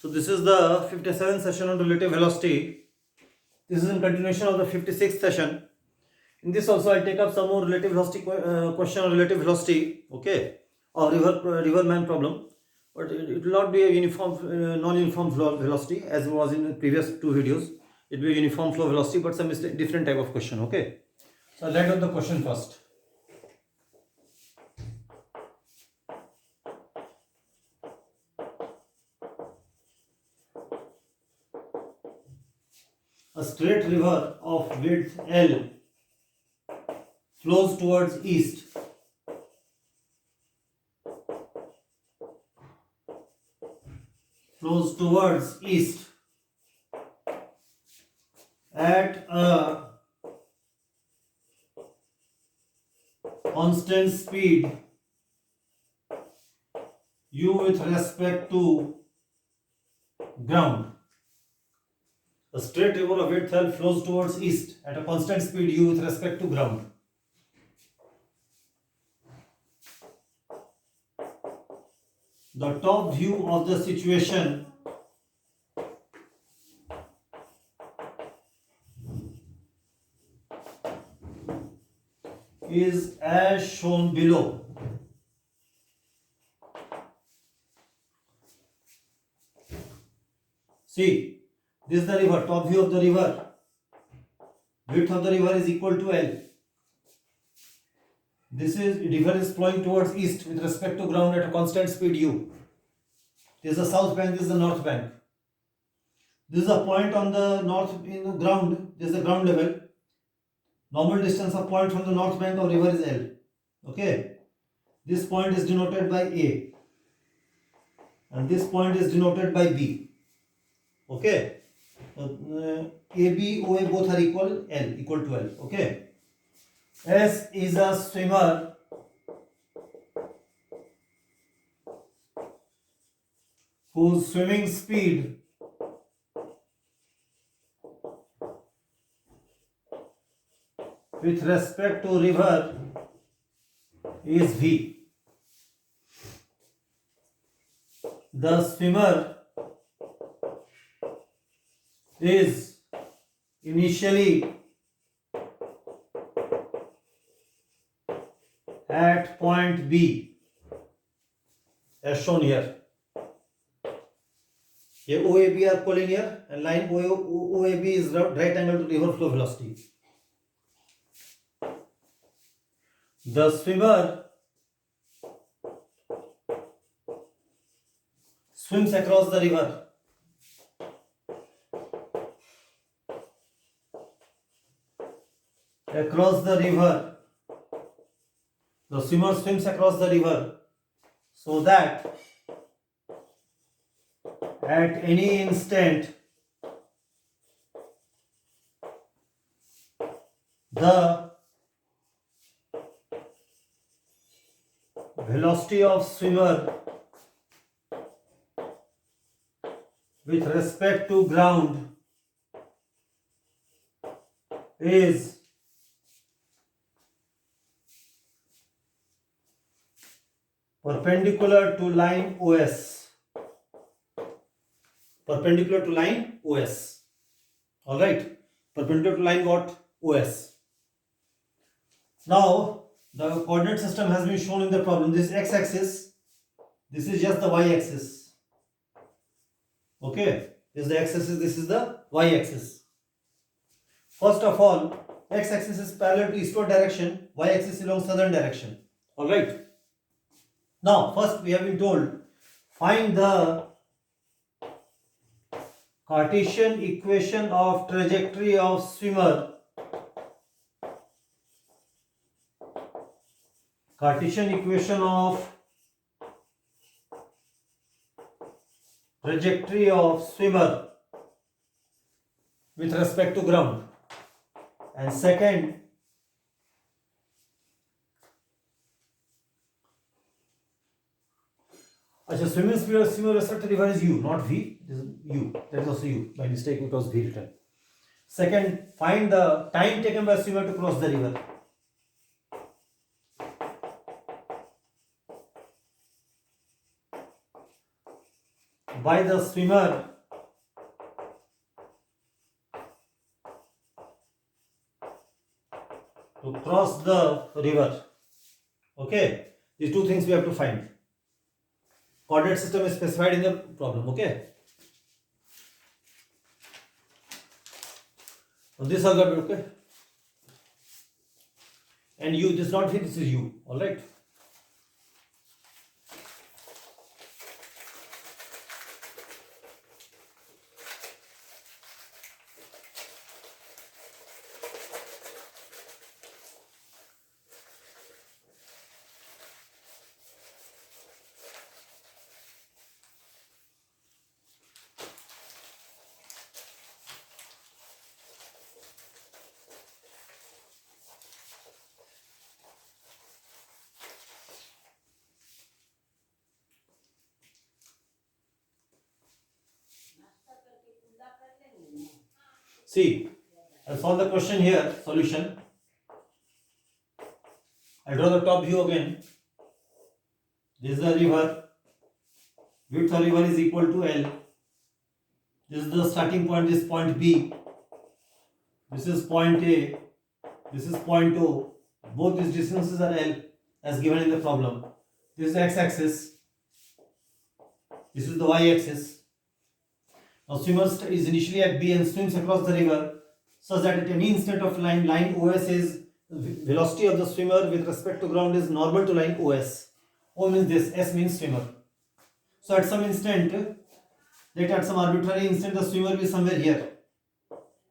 So this is the 57th session on relative velocity. This is in continuation of the 56th session. In this also I'll take up some more relative velocity question on relative velocity, okay, or river man problem. But it will not be a uniform, non-uniform flow velocity as was in the previous two videos. It will be a uniform flow velocity, but some different type of question, okay. So I'll write out the question first. A straight river of width L flows towards east. At a constant speed u with respect to ground. A straight river of width L flows towards east at a constant speed u with respect to ground. The top view of the situation is as shown below. See, this is the river, top view of the river. Width of the river is equal to L. This river is flowing towards east with respect to ground at a constant speed u. This is the south bank, this is the north bank. This is a point on the north ground, this is the ground level. Normal distance of point from the north bank of river is L. Okay. This point is denoted by A. And this point is denoted by B. Okay. AB, OA both are equal to L. Okay. S is a swimmer whose swimming speed with respect to river is V. The swimmer is initially at point B as shown here. Here OAB are calling here, and line OAB is right angle to river flow velocity. The swimmer swims across the river. The swimmer swims across the river so that at any instant the velocity of swimmer with respect to ground is perpendicular to line OS. Perpendicular to line OS. Alright. Perpendicular to line what? OS. Now, the coordinate system has been shown in the problem. This is x-axis. This is just the y-axis. Okay. This is the x-axis. This is the y-axis. First of all, x-axis is parallel to eastward direction. Y-axis along southern direction. Alright. Now, first we have been told, find the Cartesian equation of trajectory of swimmer. Cartesian equation of trajectory of swimmer with respect to ground. And second, swimming speed of swimmer with respect to river is u, not v. This is u. That is also u. By mistake it was v written. Second, find the time taken by swimmer to cross the river. by the swimmer to cross the river. Okay, these two things we have to find. Coordinate system is specified in the problem. Okay, so this all got it. Okay, and you, this is not V, this is U. All right. See, I'll solve the question here. Solution. I draw the top view again. This is the river. Width of river is equal to L. This is the starting point. This is point B. This is point A. This is point O. Both these distances are L as given in the problem. This is the x-axis. This is the y-axis. Now swimmer is initially at B and swims across the river such that at any instant of line OS is velocity of the swimmer with respect to ground is normal to line OS. O means this, S means swimmer. So at some instant, that at some arbitrary instant the swimmer will be somewhere here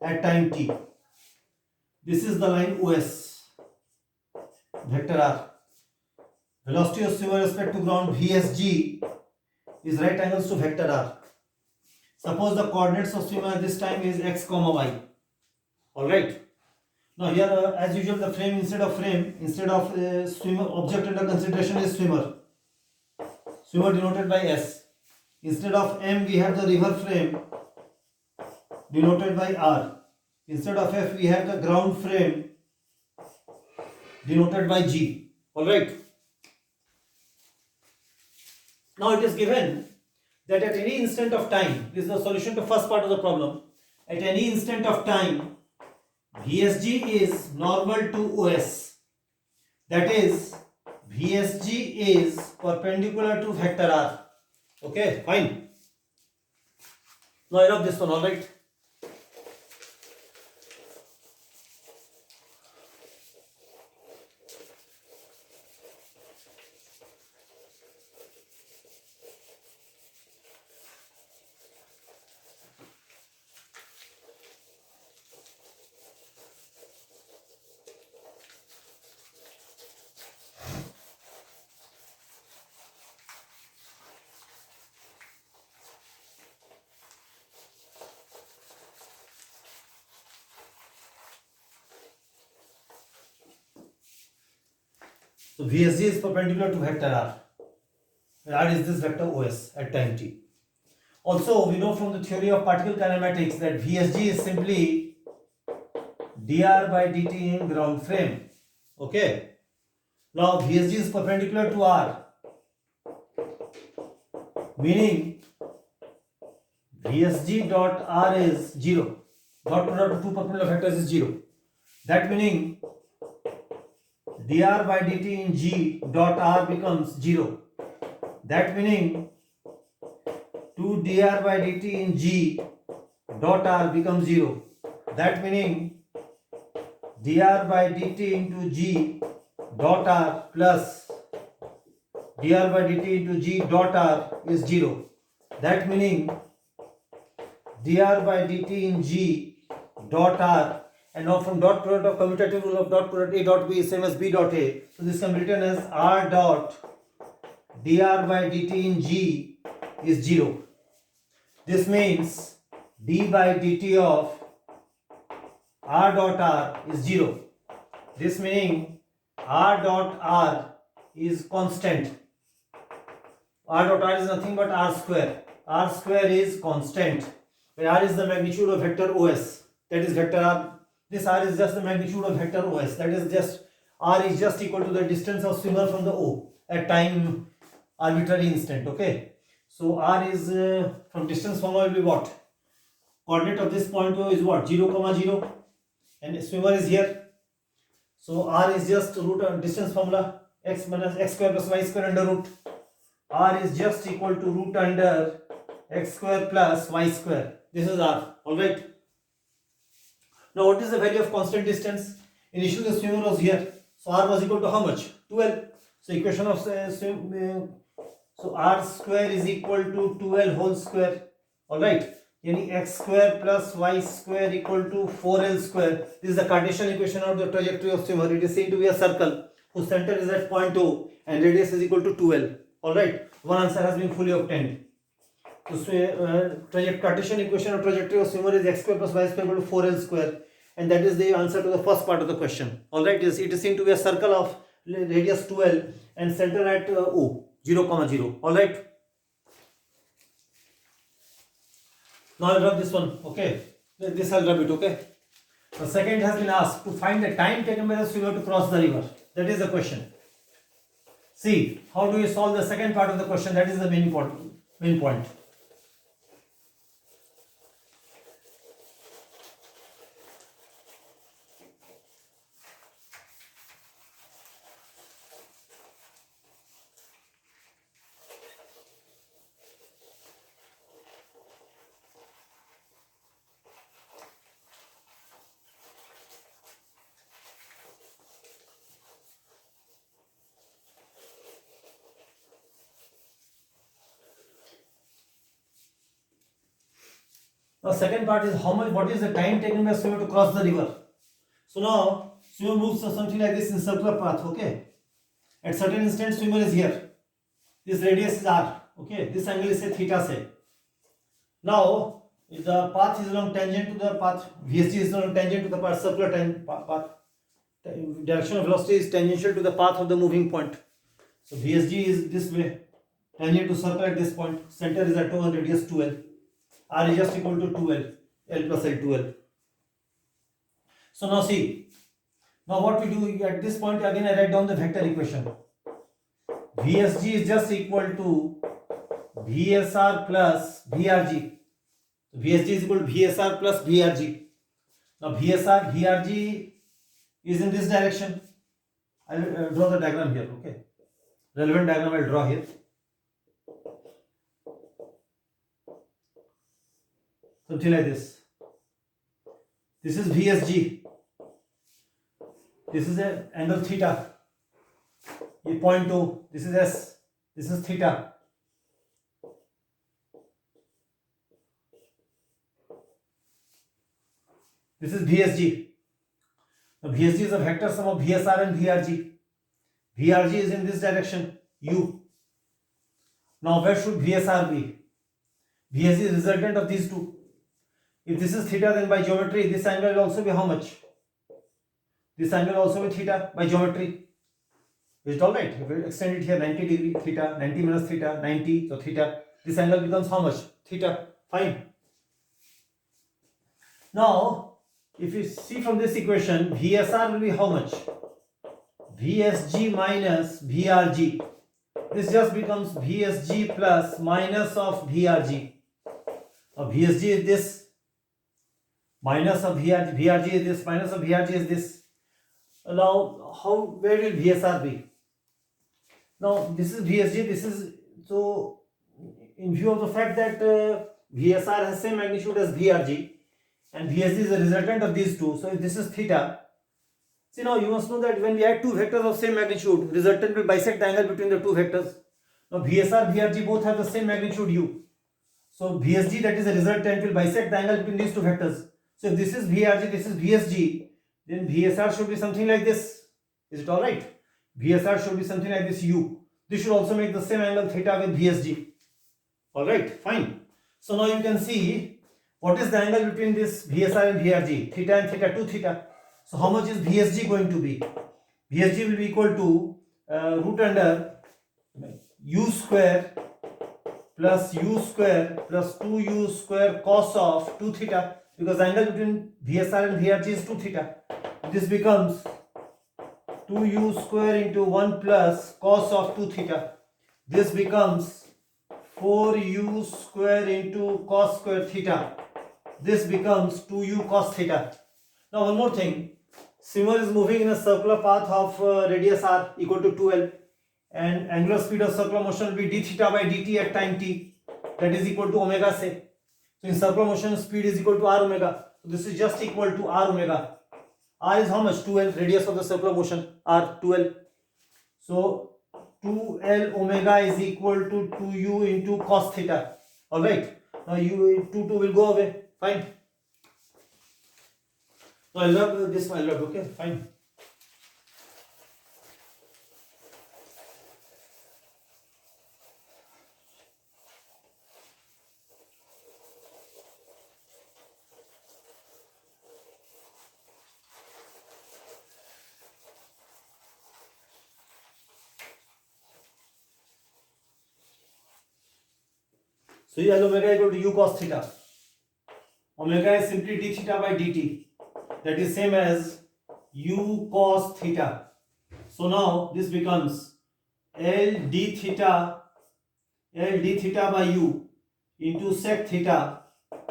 at time t. This is the line OS, vector R. Velocity of swimmer with respect to ground VSG is right angles to vector R. Suppose the coordinates of swimmer at this time is x comma y. Alright. Now here as usual the frame instead of swimmer, object under consideration is swimmer. Swimmer denoted by S. Instead of M we have the river frame denoted by R. Instead of F we have the ground frame denoted by G. Alright. Now it is given that at any instant of time, this is the solution to first part of the problem, at any instant of time, VSG is normal to OS. That is, VSG is perpendicular to vector R. Okay, fine. Now I love this one, alright. So VSG is perpendicular to vector R. R is this vector OS at time t. Also, we know from the theory of particle kinematics that VSG is simply dr by dt in ground frame. Okay. Now VSG is perpendicular to R, meaning VSG dot R is 0. Dot product of two perpendicular vectors is 0. That meaning dr by dt in G dot R becomes 0. That meaning 2 dr by dt in G dot R becomes 0. That meaning dr by dt into G dot R plus dr by dt into G dot R is 0. That meaning dr by dt in G dot R, and now from dot product of commutative rule of dot product A dot B is same as B dot A. So this can be written as R dot dr by dt in G is 0. This means d by dt of R dot R is 0. This meaning R dot R is constant. R dot R is nothing but R square. R square is constant, where R is the magnitude of vector OS. That is vector R. This R is just the magnitude of vector OS. That is just R is just equal to the distance of swimmer from the O at time arbitrary instant. Okay. So r is from distance formula will be what? Coordinate of this point is what? 0, 0, and swimmer is here. So r is just root distance formula, x minus x square plus y square under root. R is just equal to root under x square plus y square. This is r. Alright. Now what is the value of constant distance? Initially the swimmer was here. So r was equal to how much? 12. So equation of so r square is equal to 12 whole square. Alright. Yani x square plus y square equal to 4l square. This is the Cartesian equation of the trajectory of swimmer. It is seen to be a circle whose center is at point O and radius is equal to 2l. Alright. One answer has been fully obtained. So Cartesian equation of trajectory of swimmer is x square plus y square equal to 4l square. And that is the answer to the first part of the question. Alright. It is seen to be a circle of radius 2l and center at O, 0, 0. Alright. Now I'll rub this one, okay? This I'll rub it, okay? The second has been asked to find the time taken by the swimmer to cross the river. That is the question. See, how do you solve the second part of the question? That is the main point. Now second part is what is the time taken by a swimmer to cross the river. So now swimmer moves something like this in circular path, okay? At certain instant swimmer is here. This radius is r, okay? This angle is say theta say. Now the path is along tangent to the path. VSG is along tangent to the path, circular path. Direction of velocity is tangential to the path of the moving point. So VSG is this way, tangent to circle at this point. Center is at 2 and radius 2l. R is just equal to 2l, L plus L 2l. So now see, now what we do at this point, again I write down the vector equation. VSG is just equal to VSR plus VRG. VSG is equal to VSR plus VRG. Now VRG is in this direction. I will draw the diagram here, okay? Relevant diagram I will draw here. Something like this. This is VSG. This is an angle theta. This point O. This is S. This is theta. This is VSG. Now VSG is a vector sum of VSR and VRG. VRG is in this direction, U. Now where should VSR be? VSG is resultant of these two. If this is theta, then by geometry, this angle will also be how much? This angle will also be theta by geometry. Is it alright? If we extend it here, 90 degree theta, 90 minus theta, 90, so theta. This angle becomes how much? Theta. Fine. Now, if you see from this equation, VSR will be how much? VSG minus VRG. This just becomes VSG plus minus of VRG. Now, VSG is this. Minus of VRG is this, minus of VRG is this. Now, where will VSR be? Now, this is VSG, this is, so, in view of the fact that VSR has same magnitude as VRG, and VSG is a resultant of these two, so if this is theta, see now you must know that when we add two vectors of same magnitude, resultant will bisect the angle between the two vectors. Now, VSR, VRG both have the same magnitude U. So, VSG, that is a resultant, will bisect the angle between these two vectors. So if this is VRG, this is VSG, then VSR should be something like this. Is it alright? VSR should be something like this U. This should also make the same angle theta with VSG. Alright, fine. So now you can see what is the angle between this VSR and VRG. Theta and theta, 2 theta. So how much is VSG going to be? VSG will be equal to root under U square plus U square plus 2U square cos of 2 theta. Because the angle between VSR and VRG is 2 theta. This becomes 2u square into 1 plus cos of 2 theta. This becomes 4u square into cos square theta. This becomes 2u cos theta. Now one more thing. Swimmer is moving in a circular path of radius r equal to 2l, and angular speed of circular motion will be d theta by dt at time t, that is equal to omega say. So in circular motion speed is equal to r omega. So this is just equal to r omega. R is how much? 2l, radius of the circular motion, r 2l. So 2l omega is equal to 2u into cos theta. Alright. Now u 2 will go away. Fine. So I'll rub this, okay, fine. So L omega equal to u cos theta. Omega is simply d theta by dt. That is same as u cos theta. So now this becomes L d theta by u into sec theta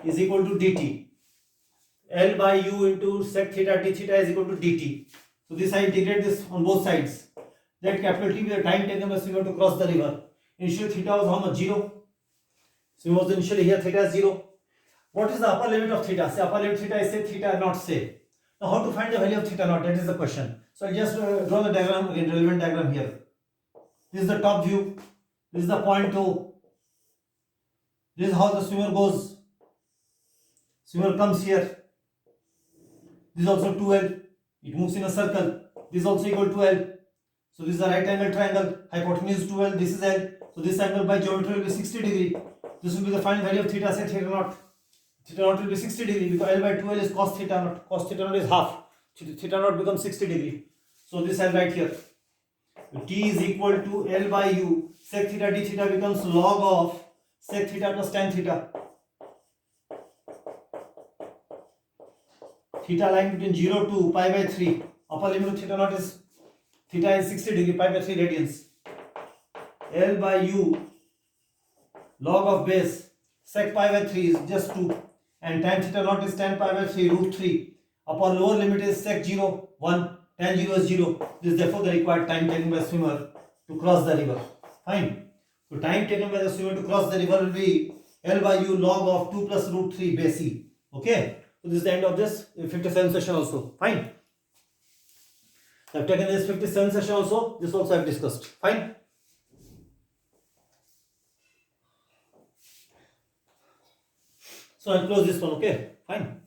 is equal to dt. L by u into sec theta d theta is equal to dt. So this I integrate this on both sides. That capital T be the time taken by swimmer to cross the river. Initially theta was how much? 0. Swimmer was initially here, theta is 0. What is the upper limit of theta? Say upper limit theta is say theta naught say. Now how to find the value of theta naught? That is the question. So I'll just draw the diagram again, relevant diagram here. This is the top view. This is the point O. This is how the swimmer goes. Swimmer comes here. This is also 2L. It moves in a circle. This is also equal to L. So this is a right angle triangle. Hypotenuse is 2L. This is L. So this angle by geometry will be 60 degree. This will be the final value of theta, say theta naught. Theta naught will be 60 degree because L by 2L is cos theta naught. Cos theta naught is half. Theta naught becomes 60 degree. So this I'll write here. T is equal to L by u. Sec theta d theta becomes log of sec theta plus tan theta. Theta lying between 0 to pi by 3. Upper limit of theta naught is theta is 60 degree, pi by 3 radians. L by u log of base sec pi by 3 is just 2, and tan theta naught is tan pi by 3 root 3. Upon lower limit is sec 0 1, tan 0 is 0. This is therefore the required time taken by swimmer to cross the river. Fine. So time taken by the swimmer to cross the river will be L by u log of 2 plus root 3 base e. Okay. So this is the end of this 57th session also. Fine. I have taken this 57th session also. This also I have discussed. Fine. So I'll close this one. Okay. Fine.